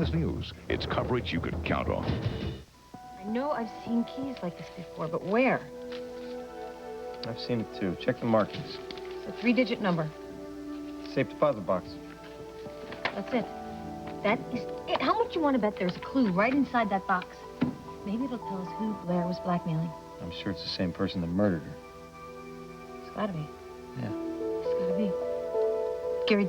Eyewitness News. It's coverage you can count on. I know I've seen keys like this before, but where? I've seen it too. Check the markings. It's a 3-digit number. Safe deposit box. That's it. That is it. How much you want to bet there's a clue right inside that box? Maybe it'll tell us who Blair was blackmailing. I'm sure it's the same person that murdered her. It's gotta be. Yeah. It's gotta be. Gary,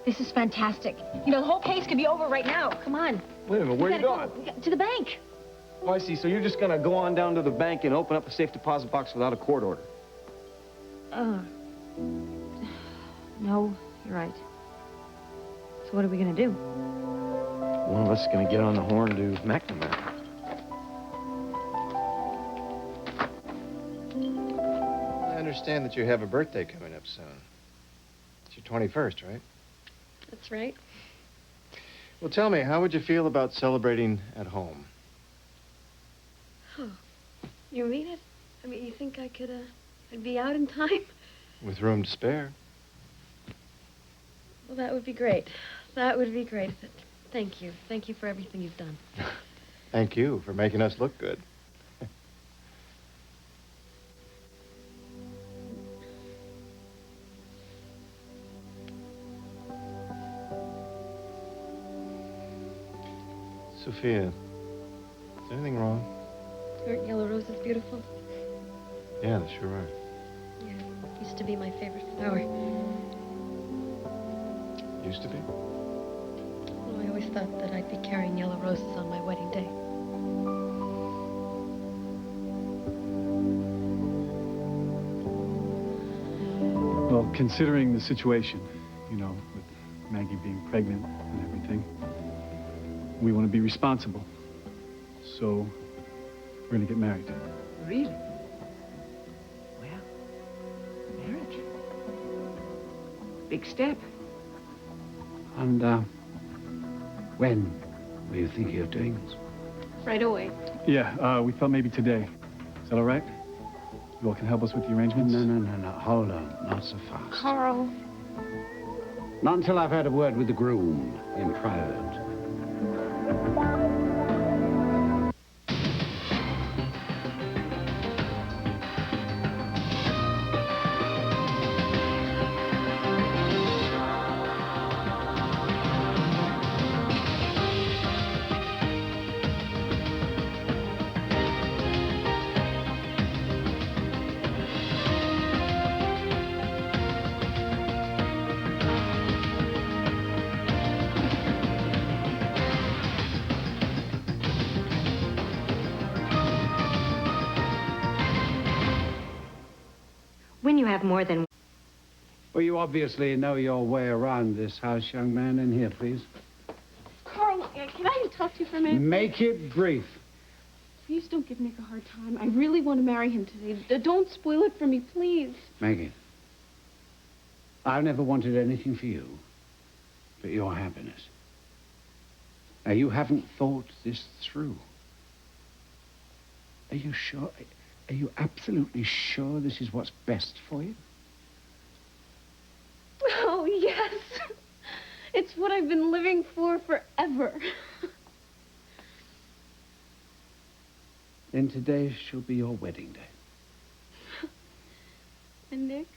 this is fantastic. You know, the whole case could be over right now. Come on. Wait a minute, where are you going? To the bank. Oh, I see. So you're just gonna go on down to the bank and open up a safe deposit box without a court order? No, you're right. So what are we gonna do? One of us is gonna get on the horn to McNamara. I understand that you have a birthday coming up soon. It's your 21st, right? That's right. Well, tell me, how would you feel about celebrating at home? Oh, you mean it? I mean, you think I could, I'd be out in time? With room to spare. Well, that would be great. That would be great. Thank you. Thank you for everything you've done. Thank you for making us look good. Sophia, is anything wrong? Aren't yellow roses beautiful? Yeah, they sure are. Yeah, used to be my favorite flower. Used to be? Well, I always thought that I'd be carrying yellow roses on my wedding day. Well, considering the situation, you know, with Maggie being pregnant and everything, we want to be responsible. So, we're going to get married. Really? Well, marriage. Big step. And, when were you thinking of doing this? Right away. Yeah, we thought maybe today. Is that all right? You all can help us with the arrangements? No. Hold on. Not so fast. Carl. Not until I've had a word with the groom in private. When you have more than... Well, you obviously know your way around this house, young man. In here, please. Carl, can I talk to you for a minute? Make it brief. Please don't give Nick a hard time. I really want to marry him today. Don't spoil it for me, please. Maggie, I've never wanted anything for you but your happiness. Now, you haven't thought this through. Are you sure? Are you absolutely sure this is what's best for you? Oh, yes. It's what I've been living for forever. Then today shall be your wedding day. And Nick?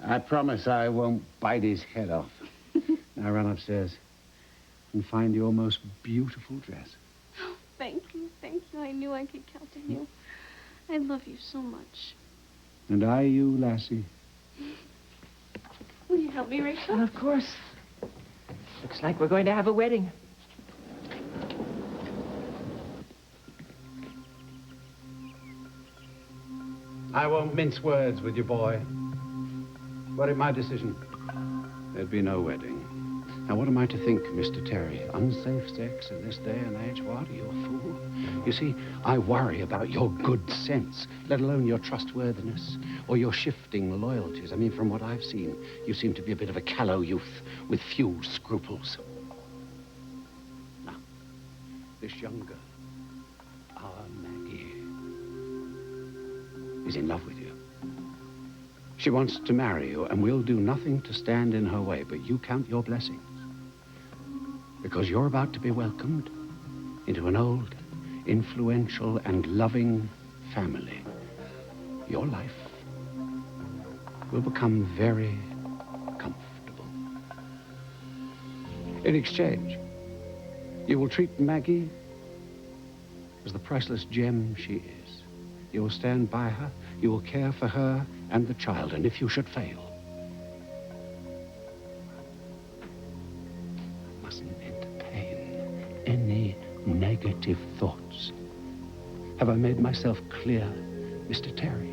I promise I won't bite his head off. Now run upstairs and find your most beautiful dress. Oh, thank you. Thank you. I knew I could count on you. I love you so much. And I you, lassie. Will you help me, Rachel? Of course. Looks like we're going to have a wedding. I won't mince words with you, boy. Were it my decision, there'd be no wedding. Now, what am I to think, Mr. Terry? Unsafe sex in this day and age? What? Are you a fool? You see, I worry about your good sense, let alone your trustworthiness or your shifting loyalties. I mean, from what I've seen, you seem to be a bit of a callow youth with few scruples. Now, this young girl, our Maggie, is in love with you. She wants to marry you, and we'll do nothing to stand in her way, but you count your blessings. Because you're about to be welcomed into an old, influential, and loving family. Your life will become very comfortable. In exchange, you will treat Maggie as the priceless gem she is. You will stand by her, you will care for her and the child, and if you should fail, I mustn't entertain any negative thoughts. Have I made myself clear, Mr. Terry?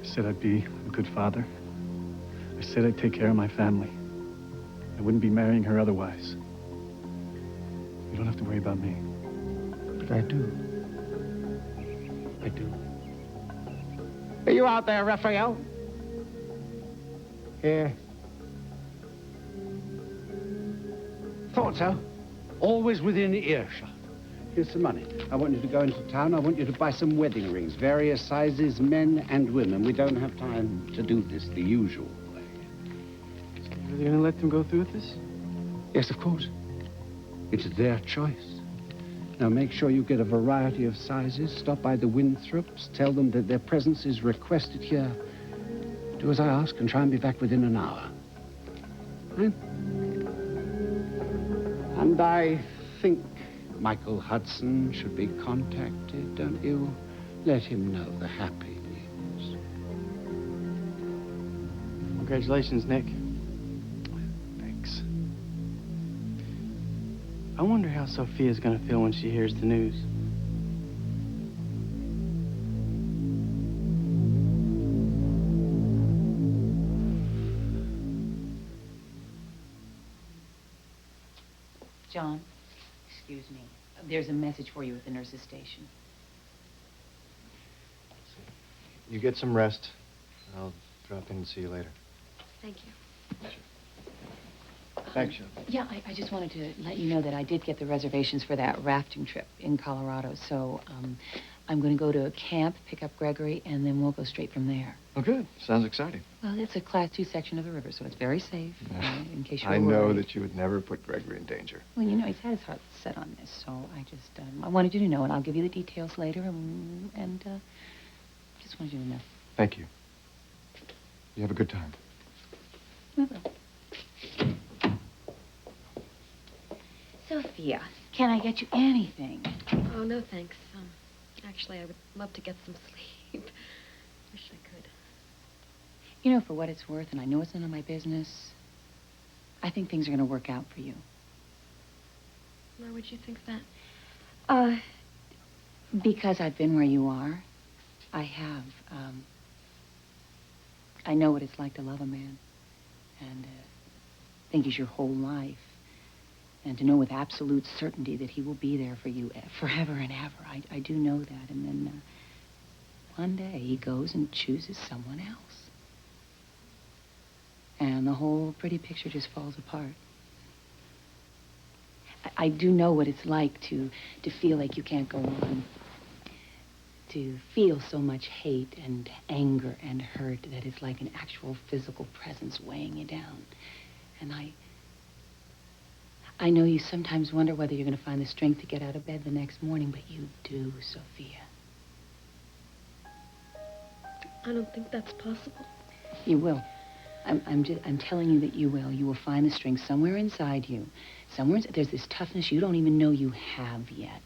I said I'd be a good father. I said I'd take care of my family. I wouldn't be marrying her otherwise. You don't have to worry about me. But I do. I do. Are you out there, Raphael? Here. Thought so. Always within earshot. Here's some money. I want you to go into town. I want you to buy some wedding rings, various sizes, men and women. We don't have time to do this the usual way. So you're really gonna let them go through with this? Yes, of course. It's their choice. Now make sure you get a variety of sizes. Stop by the Winthrops. Tell them that their presence is requested here. Do as I ask and try and be back within an hour. Right? And I think Michael Hudson should be contacted, don't you? Let him know the happy news. Congratulations, Nick. Thanks. I wonder how Sophia's gonna feel when she hears the news. John, excuse me. There's a message for you at the nurse's station. You get some rest. I'll drop in and see you later. Thank you. Thanks, Sean. Yeah, I just wanted to let you know that I did get the reservations for that rafting trip in Colorado. So I'm going to go to a camp, pick up Gregory, and then we'll go straight from there. Oh, good. Sounds exciting. Well, it's a Class 2 section of the river, so it's very safe, in case you're I know worried. that you would never put Gregory in danger. Well, you know, he's had his heart set on this, so I just, I wanted you to know, and I'll give you the details later, and just wanted you to know. Thank you. You have a good time. We will. Sophia, can I get you anything? Oh, no, thanks. Actually, I would love to get some sleep. Wish I could. You know, for what it's worth, and I know it's none of my business, I think things are going to work out for you. Why would you think that? Because I've been where you are. I have. I know what it's like to love a man and think he's your whole life. And to know with absolute certainty that he will be there for you forever and ever. I do know that. And then one day he goes and chooses someone else. And the whole pretty picture just falls apart. I do know what it's like to feel like you can't go on. To feel so much hate and anger and hurt that it's like an actual physical presence weighing you down. And I know you sometimes wonder whether you're going to find the strength to get out of bed the next morning, but you do, Sophia. I don't think that's possible. You will. I'm telling you that you will. You will find the strength somewhere inside you. There's this toughness you don't even know you have yet.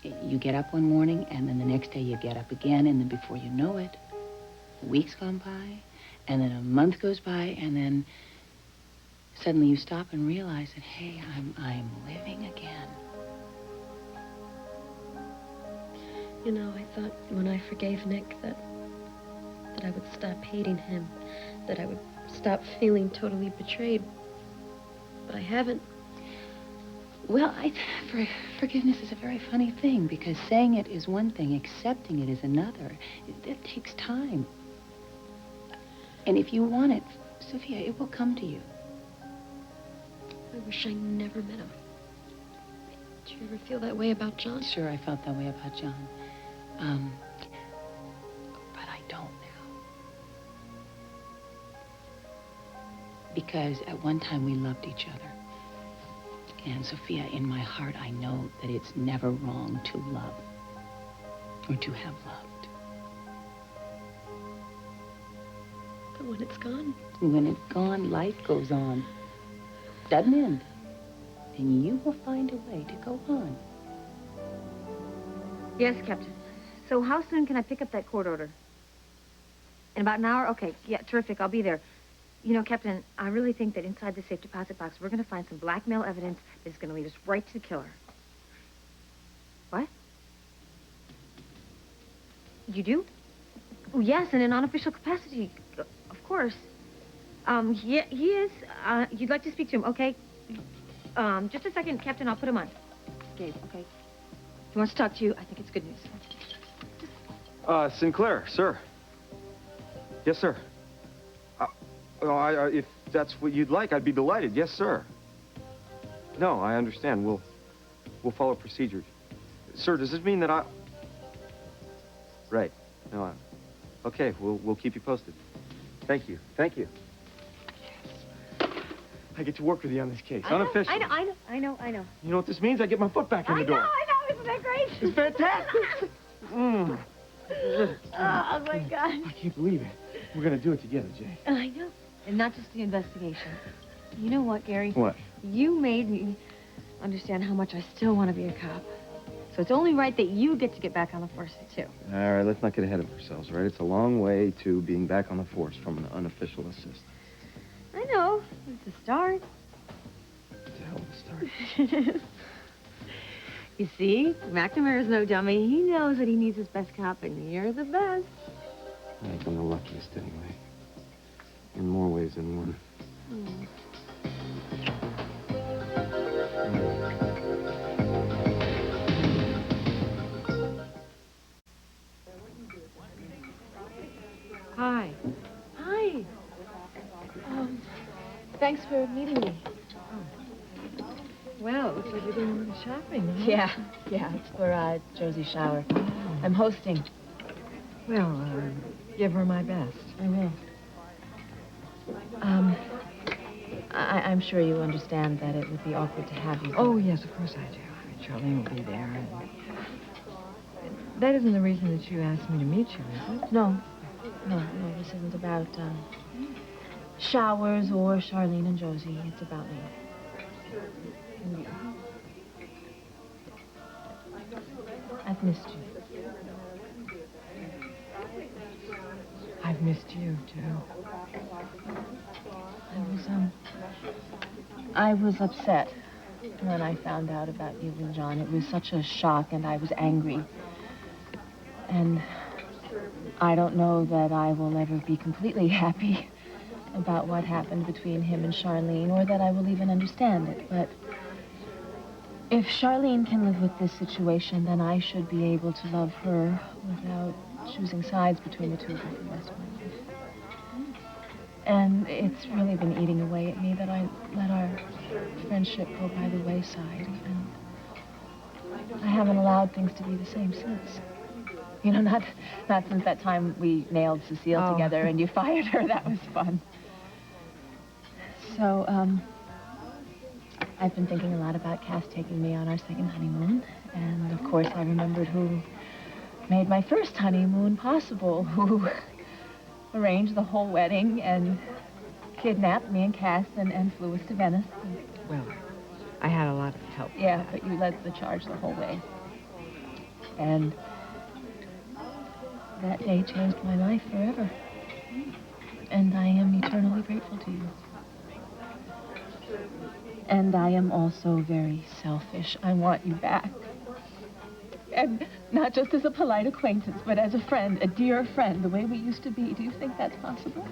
You get up one morning, and then the next day you get up again, and then before you know it, a week's gone by, and then a month goes by, and then suddenly you stop and realize that, hey, I'm living again. You know, I thought when I forgave Nick that I would stop hating him, that I would stop feeling totally betrayed. But I haven't. Well, forgiveness is a very funny thing, because saying it is one thing, accepting it is another. It takes time. And if you want it, Sophia, it will come to you. I wish I never met him. Did you ever feel that way about John? Sure, I felt that way about John. But I don't now. Because at one time we loved each other. And Sophia, in my heart, I know that it's never wrong to love or to have loved. But when it's gone, When it's gone, life goes on. Doesn't end. And you will find a way to go on. Yes, Captain. So how soon can I pick up that court order? In about an hour? Okay, yeah, terrific. I'll be there. You know, Captain, I really think that inside the safe deposit box, we're going to find some blackmail evidence that's going to lead us right to the killer. What? You do? Oh, yes, in an unofficial capacity. Of course. He is. You'd like to speak to him, okay? Just a second, Captain. I'll put him on. Gabe, okay? He wants to talk to you. I think it's good news. Sinclair, sir. Yes, sir. If that's what you'd like, I'd be delighted. Yes, sir. No, I understand. We'll follow procedure. Sir, does this mean that I... Right. No, okay, we'll keep you posted. Thank you. Thank you. Yes. I get to work with you on this case. Unofficially. I know. You know what this means? I get my foot back in the door. I know. Isn't that great? It's fantastic. Oh, my God. I can't believe it. We're going to do it together, Jay. I know. And not just the investigation. You know what, Gary? What? You made me understand how much I still want to be a cop. So it's only right that you get to get back on the force, too. All right, let's not get ahead of ourselves, right? It's a long way to being back on the force from an unofficial assistant. I know. It's a start. It's a hell of a start. You see, McNamara's no dummy. He knows that he needs his best cop, and you're the best. I think I'm the luckiest anyway. In more ways than one. Hi. Hi. Thanks for meeting me. Well, it looks like you're doing a little shopping, huh? Yeah, it's for Josie Shower. I'm hosting. Well, give her my best. I will. I'm sure you understand that it would be awkward to have you. Oh, yes, of course I do. Charlene will be there. And that isn't the reason that you asked me to meet you, is it? No, this isn't about Showers or Charlene and Josie. It's about me. And you. I've missed you. I've missed you, too. I was upset when I found out about you and John. It was such a shock, and I was angry. And I don't know that I will ever be completely happy about what happened between him and Charlene, or that I will even understand it. But if Charlene can live with this situation, then I should be able to love her without choosing sides between the two of them for the rest of my life. And it's really been eating away at me that I let our friendship go by the wayside. And I haven't allowed things to be the same since. You know, not since that time we nailed Cecile together and you fired her. That was fun. So, I've been thinking a lot about Cass taking me on our second honeymoon. And, of course, I remembered who made my first honeymoon possible, who arranged the whole wedding and kidnapped me and Cass and flew us to Venice. Well, I had a lot of help. Yeah, but you led the charge the whole way. And that day changed my life forever. And I am eternally grateful to you. And I am also very selfish. I want you back. And not just as a polite acquaintance, but as a friend, a dear friend, the way we used to be. Do you think that's possible?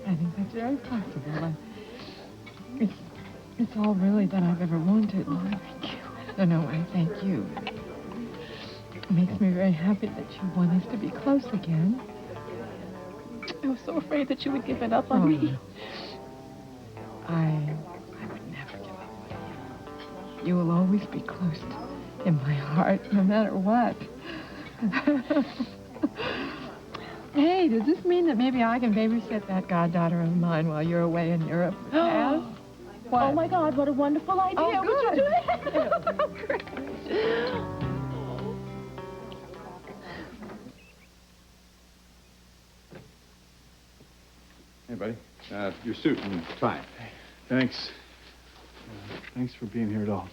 I think that's very possible. It's all really that I've ever wanted. And I thank you. No, I thank you. It makes me very happy that you want us to be close again. I was so afraid that you would give it up on me. I would never give up on you. You will always be close in my heart, no matter what. Hey, does this mean that maybe I can babysit that goddaughter of mine while you're away in Europe? Yes? What? Oh, my God, what a wonderful idea. Oh, Would you do good. that? Hey, buddy. Your suit and tie. Thanks. Thanks for being here at all.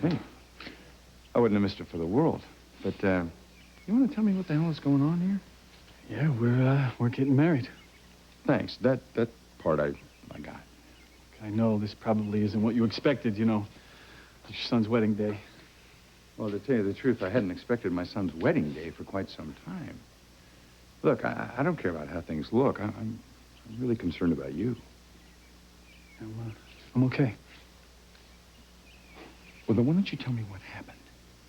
Hey, I wouldn't have missed it for the world. But, you want to tell me what the hell is going on here? Yeah, we're getting married. Thanks. That part I got. I know this probably isn't what you expected, you know. It's your son's wedding day. Well, to tell you the truth, I hadn't expected my son's wedding day for quite some time. Look, I don't care about how things look. I'm really concerned about you. I'm okay. Well, then why don't you tell me what happened?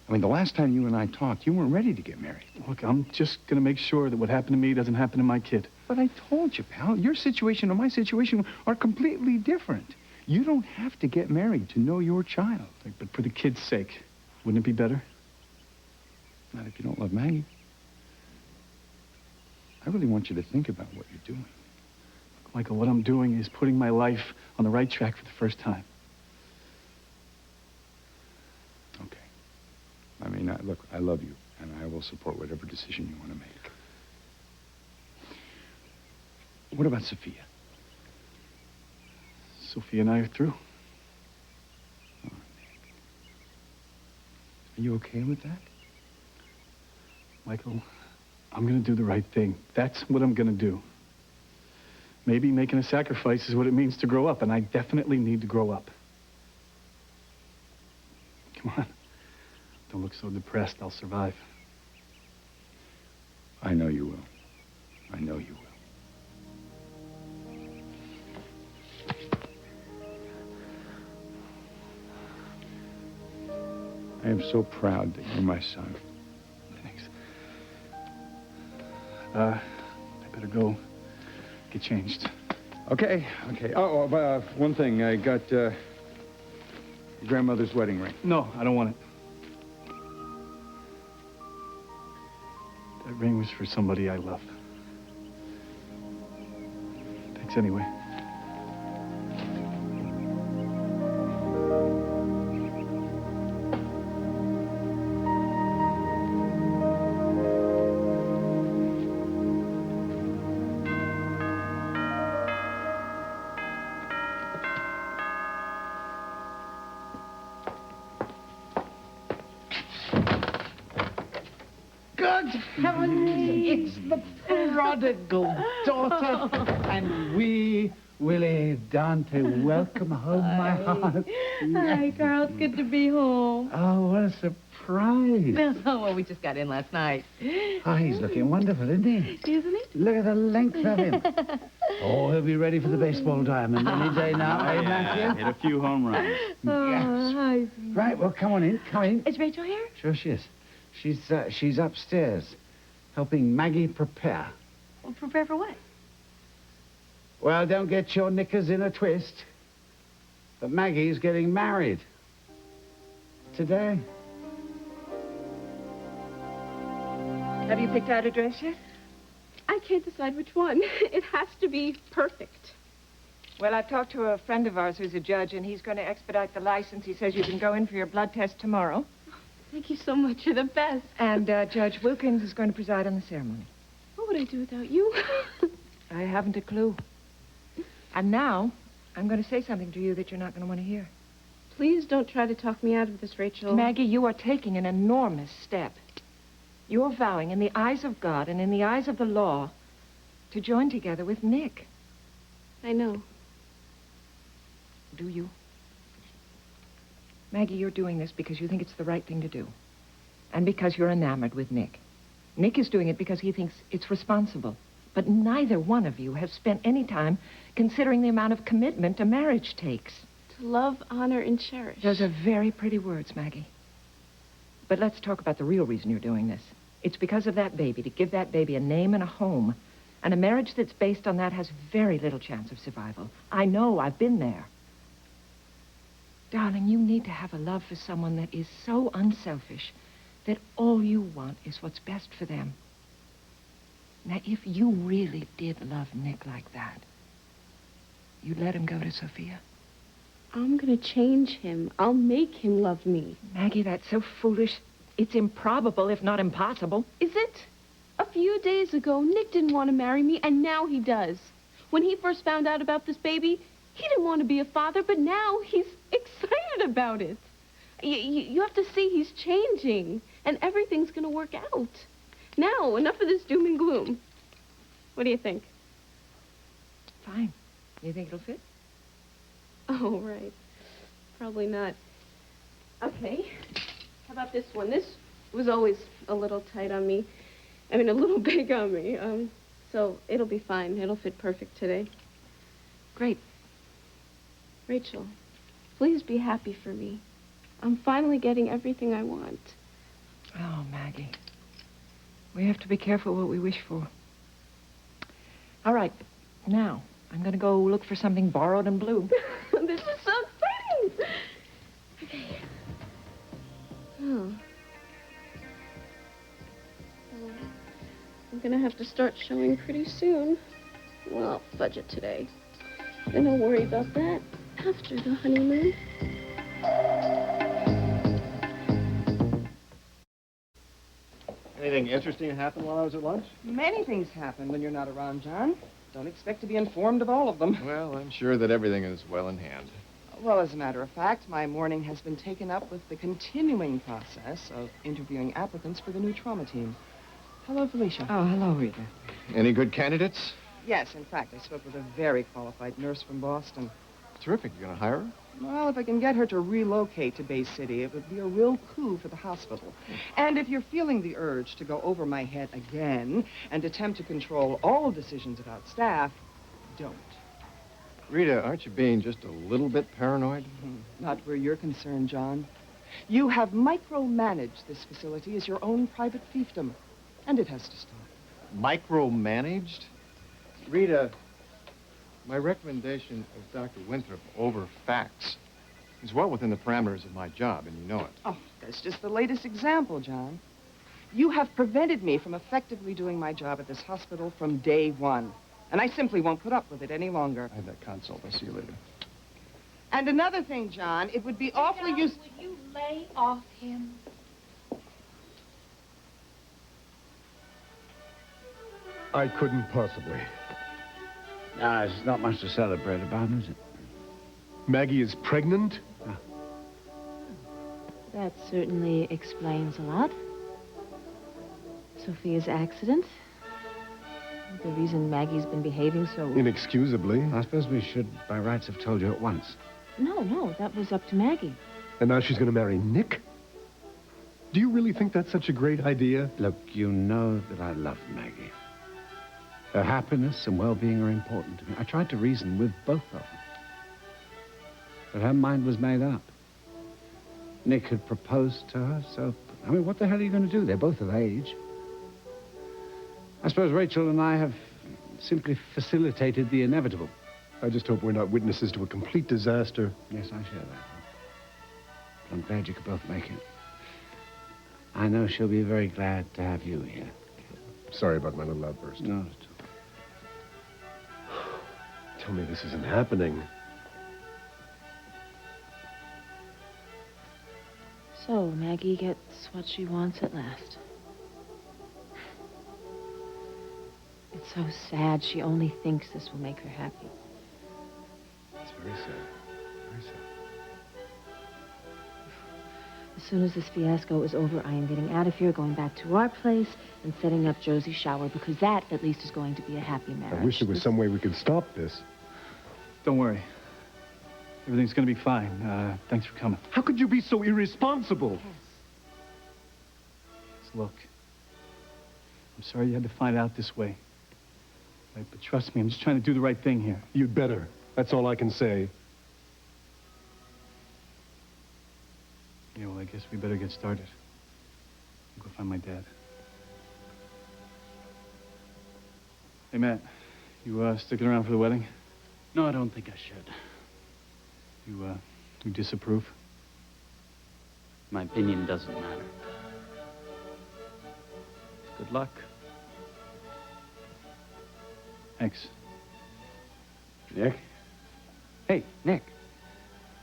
I mean, the last time you and I talked, you weren't ready to get married. Look, I'm just gonna make sure that what happened to me doesn't happen to my kid. But I told you, pal, your situation and my situation are completely different. You don't have to get married to know your child. But for the kid's sake, wouldn't it be better? Not if you don't love Maggie. I really want you to think about what you're doing. Look, Michael, what I'm doing is putting my life on the right track for the first time. Okay. I mean, look, I love you, and I will support whatever decision you want to make. What about Sophia? Sophia and I are through. Oh, are you okay with that? Michael, I'm gonna do the right thing. That's what I'm gonna do. Maybe making a sacrifice is what it means to grow up, and I definitely need to grow up. Come on. Don't look so depressed. I'll survive. I know you will. I know you will. I am so proud that you're my son. Thanks. I better go get changed. Okay. Oh, one thing. I got your grandmother's wedding ring. No, I don't want it. That ring was for somebody I love. Thanks anyway. Good heavens, it's the prodigal daughter, and we, Willie Dante, welcome home, my heart. Hi, Carl. It's good to be home. Oh, what a surprise. Oh, well, we just got in last night. Oh, he's looking wonderful, isn't he? Isn't he? Look at the length of him. Oh, he'll be ready for the baseball diamond any day now, eh, Matthew? Hit a few home runs. Oh, hi. Right, well, come on in, come in. Is Rachel here? Sure she is. She's upstairs, helping Maggie prepare. Well, prepare for what? Well, don't get your knickers in a twist. But Maggie's getting married. Today. Have you picked out a dress yet? I can't decide which one. It has to be perfect. Well, I've talked to a friend of ours who's a judge, and he's going to expedite the license. He says you can go in for your blood test tomorrow. Thank you so much. You're the best. And Judge Wilkins is going to preside on the ceremony. What would I do without you? I haven't a clue. And now, I'm going to say something to you that you're not going to want to hear. Please don't try to talk me out of this, Rachel. Maggie, you are taking an enormous step. You're vowing in the eyes of God and in the eyes of the law to join together with Nick. I know. Do you? Maggie, you're doing this because you think it's the right thing to do. And because you're enamored with Nick. Nick is doing it because he thinks it's responsible. But neither one of you have spent any time considering the amount of commitment a marriage takes. To love, honor, and cherish. Those are very pretty words, Maggie. But let's talk about the real reason you're doing this. It's because of that baby, to give that baby a name and a home. And a marriage that's based on that has very little chance of survival. I know, I've been there. Darling, you need to have a love for someone that is so unselfish that all you want is what's best for them. Now, if you really did love Nick like that, you'd let him go to Sophia? I'm gonna change him. I'll make him love me. Maggie, that's so foolish. It's improbable, if not impossible. Is it? A few days ago, Nick didn't want to marry me, and now he does. When he first found out about this baby, he didn't want to be a father, but now he's excited about it. You have to see he's changing, and everything's gonna work out. Now, enough of this doom and gloom. What do you think? Fine. You think it'll fit? Oh, right. Probably not. Okay. How about this one? This was always a little tight on me. I mean, a little big on me. So it'll be fine. It'll fit perfect today. Great. Rachel, please be happy for me. I'm finally getting everything I want. Oh, Maggie. We have to be careful what we wish for. All right. Now, I'm going to go look for something borrowed and blue. This is so exciting! Okay. Oh. I'm gonna have to start showing pretty soon. Well, budget today. Then I'll worry about that after the honeymoon. Anything interesting happened while I was at lunch? Many things happen when you're not around, John. Don't expect to be informed of all of them. Well, I'm sure that everything is well in hand. Well, as a matter of fact, my morning has been taken up with the continuing process of interviewing applicants for the new trauma team. Hello, Felicia. Oh, hello, Rita. Any good candidates? Yes, in fact, I spoke with a very qualified nurse from Boston. Terrific. You gonna hire her? Well, if I can get her to relocate to Bay City, it would be a real coup for the hospital. And if you're feeling the urge to go over my head again and attempt to control all decisions about staff, don't. Rita, aren't you being just a little bit paranoid? Not where you're concerned, John. You have micromanaged this facility as your own private fiefdom, and it has to stop. Micromanaged? Rita, my recommendation of Dr. Winthrop over facts is well within the parameters of my job, and you know it. Oh, that's just the latest example, John. You have prevented me from effectively doing my job at this hospital from day one. And I simply won't put up with it any longer. I have that consult. I'll see you later. And another thing, John, it would be awfully useful. Would you lay off him? I couldn't possibly. It's not much to celebrate about, is it? Maggie is pregnant? That certainly explains a lot. Sophia's accident. The reason Maggie's been behaving so... Inexcusably. I suppose we should, by rights, have told you at once. No, that was up to Maggie. And now she's going to marry Nick? Do you really think that's such a great idea? Look, you know that I love Maggie. Her happiness and well-being are important to me. I tried to reason with both of them. But her mind was made up. Nick had proposed to her, so... I mean, what the hell are you going to do? They're both of age. I suppose Rachel and I have simply facilitated the inevitable. I just hope we're not witnesses to a complete disaster. Yes, I share that. I'm glad you could both make it. I know she'll be very glad to have you here. Sorry about my little outburst. No. Tell me this isn't happening. So Maggie gets what she wants at last. It's so sad. She only thinks this will make her happy. It's very sad. Very sad. As soon as this fiasco is over, I am getting out of here, going back to our place, and setting up Josie's shower, because that, at least, is going to be a happy marriage. I wish there was some way we could stop this. Don't worry. Everything's going to be fine. Thanks for coming. How could you be so irresponsible? Yes. Look, I'm sorry you had to find out this way. Right, but trust me, I'm just trying to do the right thing here. You'd better. That's all I can say. Yeah, well, I guess we better get started. I'll go find my dad. Hey, Matt, you sticking around for the wedding? No, I don't think I should. You disapprove? My opinion doesn't matter. Good luck. Thanks. Nick? Hey, Nick.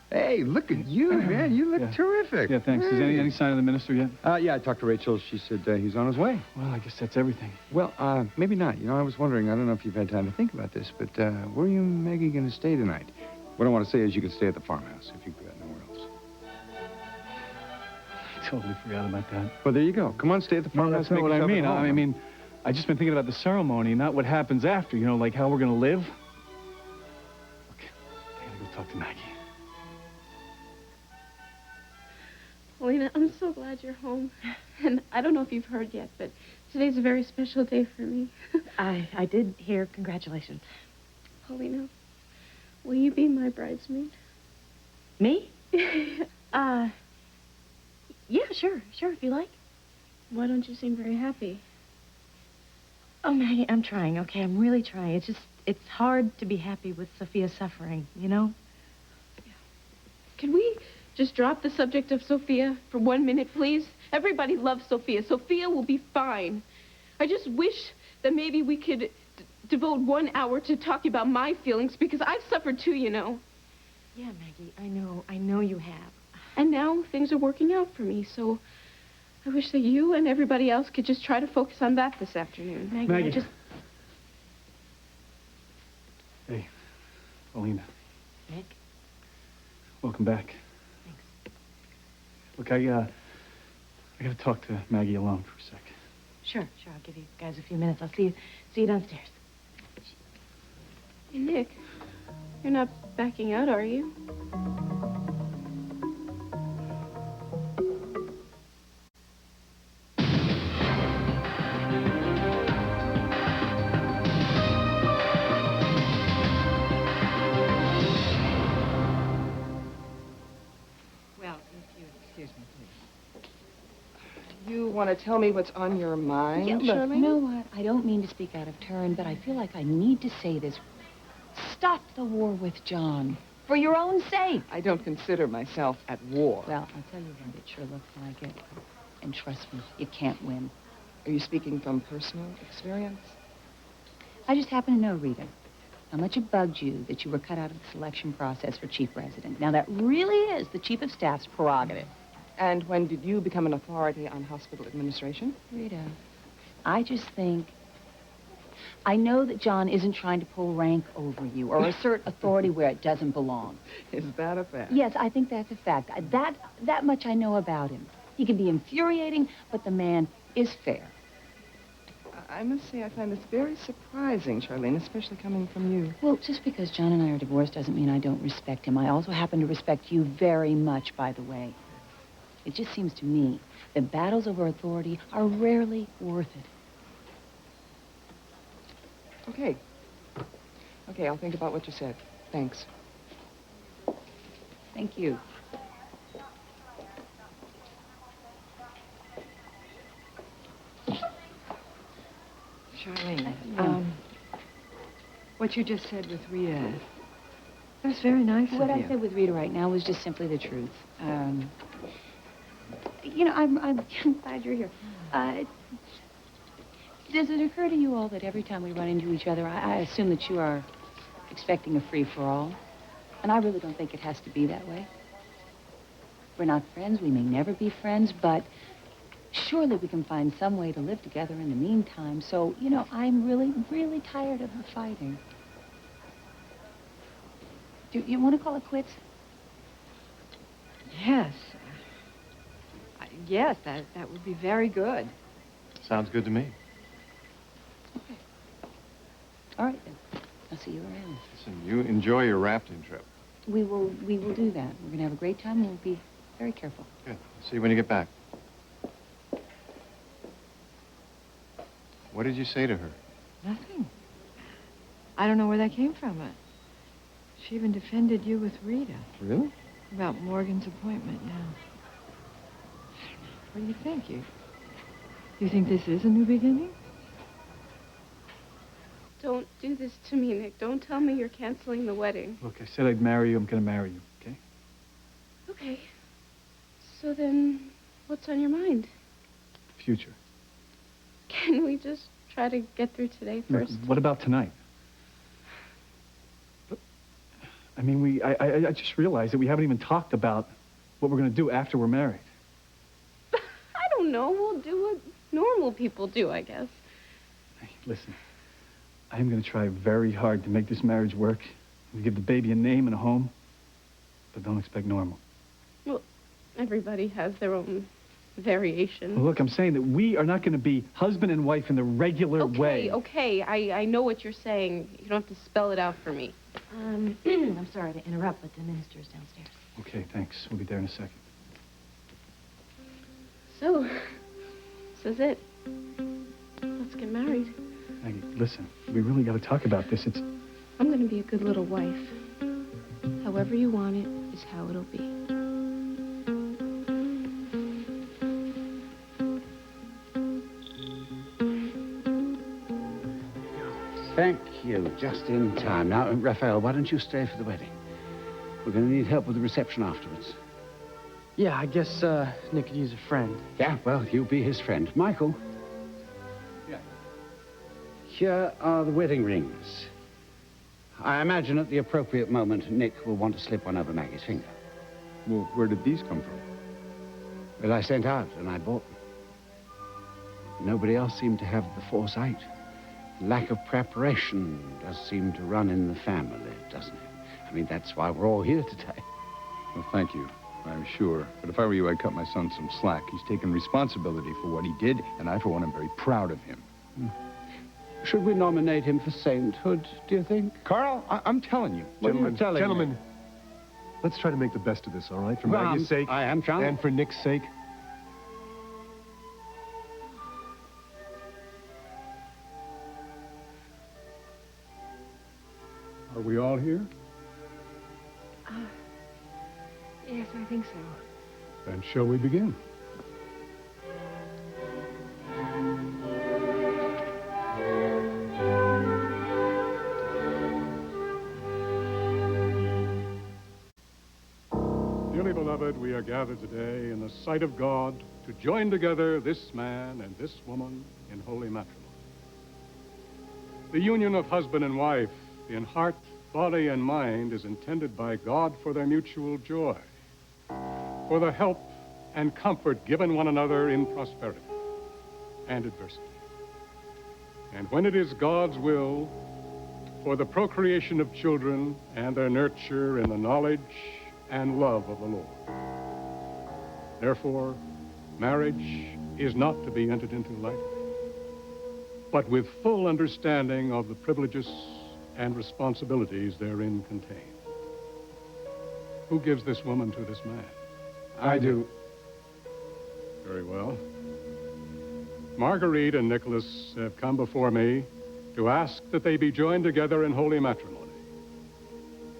Hey, look at you, man. You look Yeah. terrific. Yeah, thanks. Is any sign of the minister yet? Yeah, I talked to Rachel. She said he's on his way. Well, I guess that's everything. Well, maybe not. You know, I was wondering, I don't know if you've had time to think about this, but where are you and Maggie going to stay tonight? What I want to say is you can stay at the farmhouse if you've got nowhere else. I totally forgot about that. Well, there you go. Come on, stay at the No, farmhouse. that's not what I make mean. yourself at I home. mean, I just been thinking about the ceremony, not what happens after, you know, like how we're going to live. Okay, I gotta go talk to Maggie. Lena, I'm so glad you're home. And I don't know if you've heard yet, but today's a very special day for me. I did hear. Congratulations. Paulina, will you be my bridesmaid? Me? Yeah, sure, if you like. Why don't you seem very happy? Oh, Maggie, I'm trying, okay? I'm really trying. It's hard to be happy with Sophia suffering, you know? Can we just drop the subject of Sophia for 1 minute, please? Everybody loves Sophia. Sophia will be fine. I just wish that maybe we could devote 1 hour to talking about my feelings, because I've suffered too, you know. Yeah, Maggie, I know you have. And now things are working out for me, so I wish that you and everybody else could just try to focus on that this afternoon. Maggie, I just... Hey, Paulina. Nick? Welcome back. Thanks. Look, I gotta talk to Maggie alone for a sec. Sure, I'll give you guys a few minutes. I'll see you downstairs. Hey, Nick, you're not backing out, are you? Well, if you excuse me, please. You want to tell me what's on your mind, Yeah, look, Shirley? you know what? I don't mean to speak out of turn, but I feel like I need to say this. Stop the war with John. For your own sake. I don't consider myself at war. Well, I'll tell you what, it sure looks like it. And trust me, you can't win. Are you speaking from personal experience? I just happen to know, Rita, how much it bugged you that you were cut out of the selection process for chief resident. Now, that really is the chief of staff's prerogative. And when did you become an authority on hospital administration? Rita, I just think... I know that John isn't trying to pull rank over you or assert authority where it doesn't belong. Is that a fact? Yes, I think that's a fact. That much I know about him. He can be infuriating, but the man is fair. I must say I find this very surprising, Charlene, especially coming from you. Well, just because John and I are divorced doesn't mean I don't respect him. I also happen to respect you very much, by the way. It just seems to me that battles over authority are rarely worth it. Okay. Okay, I'll think about what you said. Thanks. Thank you. Charlene, what you just said with Rita, that was very nice What of I you. said with Rita right now was just simply the truth. You know, I'm glad you're here. Does it occur to you all that every time we run into each other, I assume that you are expecting a free-for-all? And I really don't think it has to be that way. We're not friends. We may never be friends, but surely we can find some way to live together in the meantime. So, you know, I'm really, really tired of the fighting. Do you want to call it quits? Yes. Yes, that would be very good. Sounds good to me. All right, then. I'll see you around. Listen, you enjoy your rafting trip. We will do that. We're going to have a great time, and we'll be very careful. Good. See you when you get back. What did you say to her? Nothing. I don't know where that came from. She even defended you with Rita. Really? About Morgan's appointment, yeah. What do you think? You think this is a new beginning? Don't do this to me, Nick. Don't tell me you're canceling the wedding. Look, I said I'd marry you. I'm gonna marry you, okay? Okay. So then, what's on your mind? Future. Can we just try to get through today Look, first? what about tonight? I mean, I just realized that we haven't even talked about what we're going to do after we're married. I don't know. We'll do what normal people do, I guess. Hey, listen, I am going to try very hard to make this marriage work and to give the baby a name and a home, but don't expect normal. Well, everybody has their own variation. Well, look, I'm saying that we are not going to be husband and wife in the regular way. Okay, I know what you're saying. You don't have to spell it out for me. I'm sorry to interrupt, but the minister's downstairs. Okay, thanks. We'll be there in a second. So, this is it. Let's get married. Maggie, listen, we really got to talk about this. I'm going to be a good little wife. However you want it is how it'll be. Thank you. Just in time. Now, Raphael, why don't you stay for the wedding? We're going to need help with the reception afterwards. Yeah, I guess Nick could use a friend. Yeah, well, you be his friend. Michael? Yeah. Here are the wedding rings. I imagine at the appropriate moment, Nick will want to slip one over Maggie's finger. Well, where did these come from? Well, I sent out and I bought them. Nobody else seemed to have the foresight. Lack of preparation does seem to run in the family, doesn't it? I mean, that's why we're all here today. Well, thank you, I'm sure. But if I were you, I'd cut my son some slack. He's taken responsibility for what he did, and I, for one, am very proud of him. Should we nominate him for sainthood, do you think? Carl, I'm telling you. What are you telling me? Gentlemen, let's try to make the best of this, all right? For Well, Maggie's sake. I am trying. And for Nick's sake. Are we all here? Yes, I think so. Then shall we begin? Dearly beloved, we are gathered today in the sight of God to join together this man and this woman in holy matrimony. The union of husband and wife in heart, body, and mind is intended by God for their mutual joy, for the help and comfort given one another in prosperity and adversity. And when it is God's will, for the procreation of children and their nurture in the knowledge and love of the Lord. Therefore, marriage is not to be entered into lightly, but with full understanding of the privileges and responsibilities therein contained. Who gives this woman to this man? I do. Very well. Marguerite and Nicholas have come before me to ask that they be joined together in holy matrimony.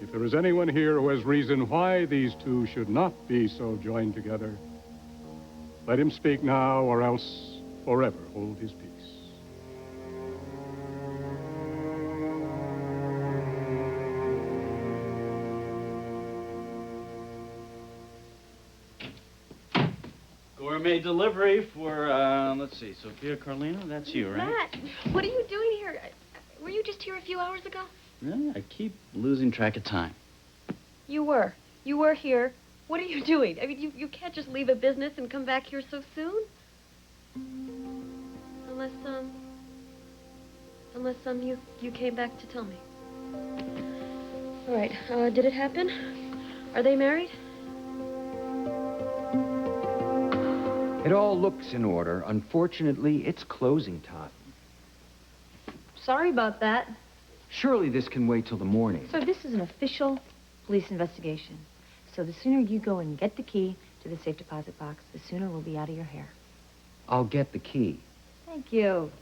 If there is anyone here who has reason why these two should not be so joined together, let him speak now, or else forever hold his peace. Gourmet delivery for, let's see, Sophia Carlino, that's you, right? Matt, what are you doing here? Were you just here a few hours ago? Yeah, I keep losing track of time. You were. You were here. What are you doing? I mean, you can't just leave a business and come back here so soon. Unless you came back to tell me. All right, did it happen? Are they married? It all looks in order. Unfortunately, it's closing time. Sorry about that. Surely this can wait till the morning. So this is an official police investigation. So the sooner you go and get the key to the safe deposit box, the sooner we'll be out of your hair. I'll get the key. Thank you.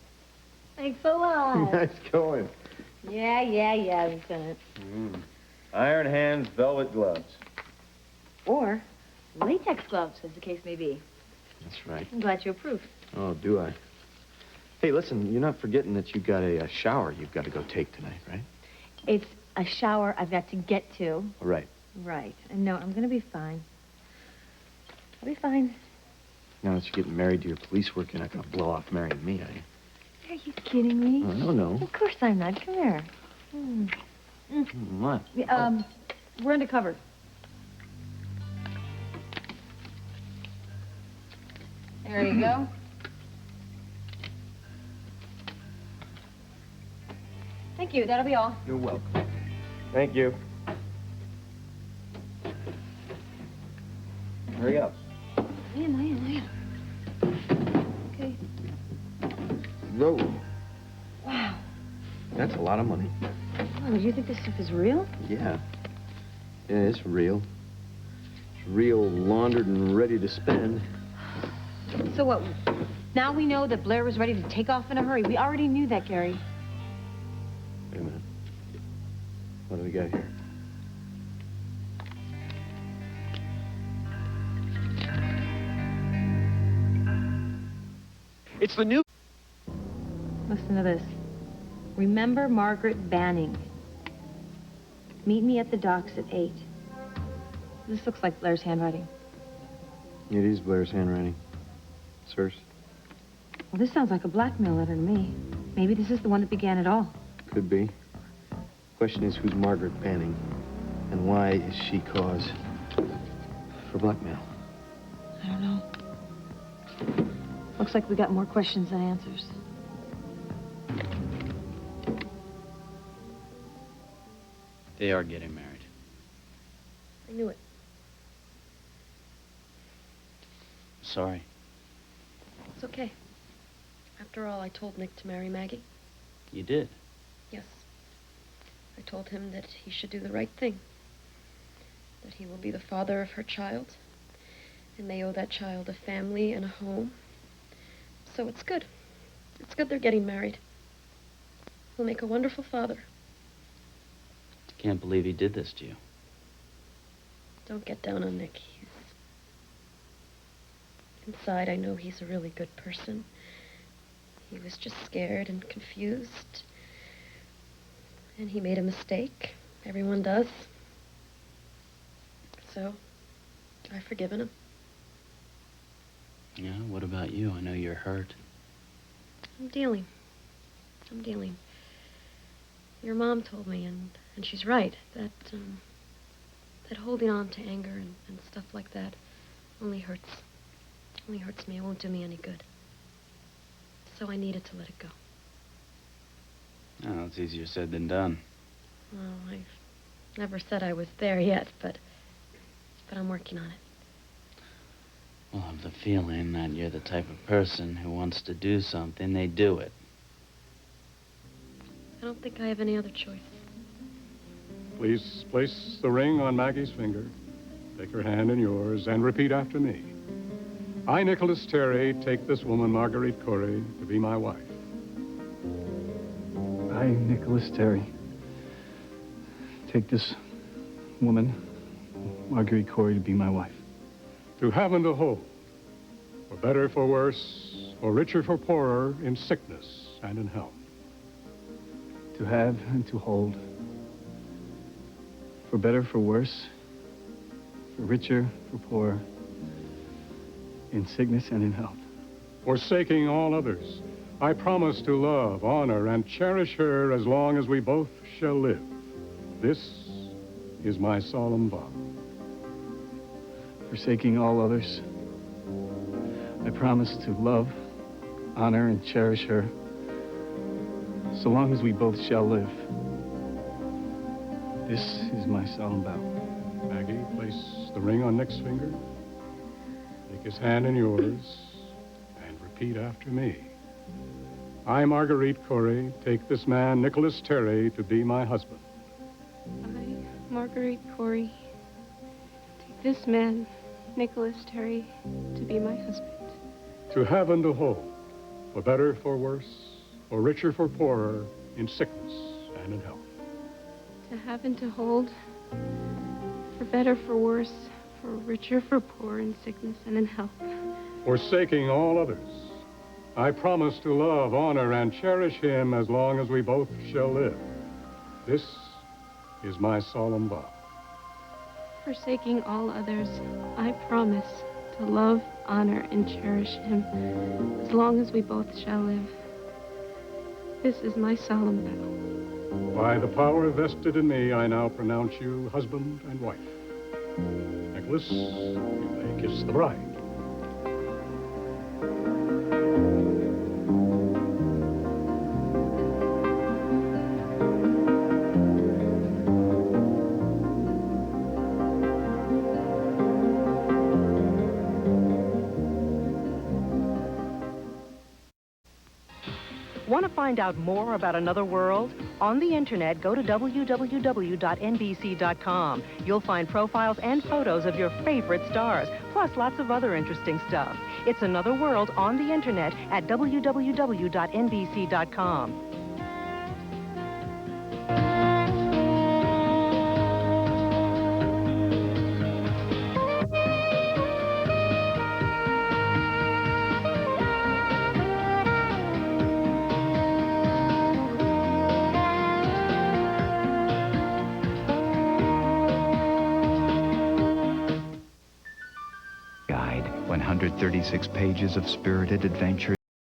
Thanks a lot. Nice going. Yeah, Lieutenant. Iron hands, velvet gloves. Or latex gloves, as the case may be. That's right. I'm glad you approve. Oh, do I? Hey, listen, you're not forgetting that you've got a shower you've got to go take tonight, right? It's a shower I've got to get to. Right. Right. And no, I'm going to be fine. I'll be fine. Now that you're getting married to your police work, you're not going to blow off marrying me, are you? Are you kidding me? Oh, no. Of course I'm not. Come here. What? We're under cover. There you go. Thank you. That'll be all. You're welcome. Thank you. Hurry up. Lay in. Okay. Whoa. Wow. That's a lot of money. Oh, do you think this stuff is real? Yeah. Yeah, it's real. It's real, laundered, and ready to spend. So what? Now we know that Blair was ready to take off in a hurry. We already knew that, Gary. Wait a minute. What do we got here? It's the new... Listen to this. Remember Margaret Banning. Meet me at the docks at 8. This looks like Blair's handwriting. It is Blair's handwriting. Sirs? Well, this sounds like a blackmail letter to me. Maybe this is the one that began it all. Could be. Question is, who's Margaret Banning? And why is she cause for blackmail? I don't know. Looks like we got more questions than answers. They are getting married. I knew it. Sorry. It's okay. After all, I told Nick to marry Maggie. You did? Yes. I told him that he should do the right thing. That he will be the father of her child. And they owe that child a family and a home. So it's good. It's good they're getting married. He'll make a wonderful father. Can't believe he did this to you. Don't get down on Nick. Inside, I know he's a really good person. He was just scared and confused. And he made a mistake. Everyone does. So, I've forgiven him. Yeah, what about you? I know you're hurt. I'm dealing. Your mom told me, and she's right, that holding on to anger and stuff like that only hurts me. It won't do me any good. So I needed to let it go. Oh, it's easier said than done. Well, I've never said I was there yet, but I'm working on it. Well, I have the feeling that you're the type of person who wants to do something, they do it. I don't think I have any other choice. Please place the ring on Maggie's finger. Take her hand in yours and repeat after me. I, Nicholas Terry, take this woman, Marguerite Corey, to be my wife. I, Nicholas Terry, take this woman, Marguerite Corey, to be my wife. To have and to hold, for better, for worse, for richer, for poorer, in sickness and in health. To have and to hold, for better, for worse, for richer, for poorer, in sickness and in health. Forsaking all others, I promise to love, honor, and cherish her as long as we both shall live. This is my solemn vow. Forsaking all others, I promise to love, honor, and cherish her so long as we both shall live. This is my solemn vow. Maggie, place the ring on Nick's finger. Take his hand in yours and repeat after me. I, Marguerite Corey, take this man, Nicholas Terry, to be my husband. I, Marguerite Corey, take this man, Nicholas Terry, to be my husband. To have and to hold, for better, for worse, for richer, for poorer, in sickness and in health. To have and to hold, for better, for worse, for richer, for poor, in sickness and in health. Forsaking all others, I promise to love, honor, and cherish him as long as we both shall live. This is my solemn vow. Forsaking all others, I promise to love, honor, and cherish him as long as we both shall live. This is my solemn vow. By the power vested in me, I now pronounce you husband and wife. Nicholas, you may kiss the bride. Want to find out more about another world? On the internet, go to www.nbc.com. You'll find profiles and photos of your favorite stars, plus lots of other interesting stuff. It's another world on the internet at www.nbc.com. Guide, 136 pages of spirited adventure.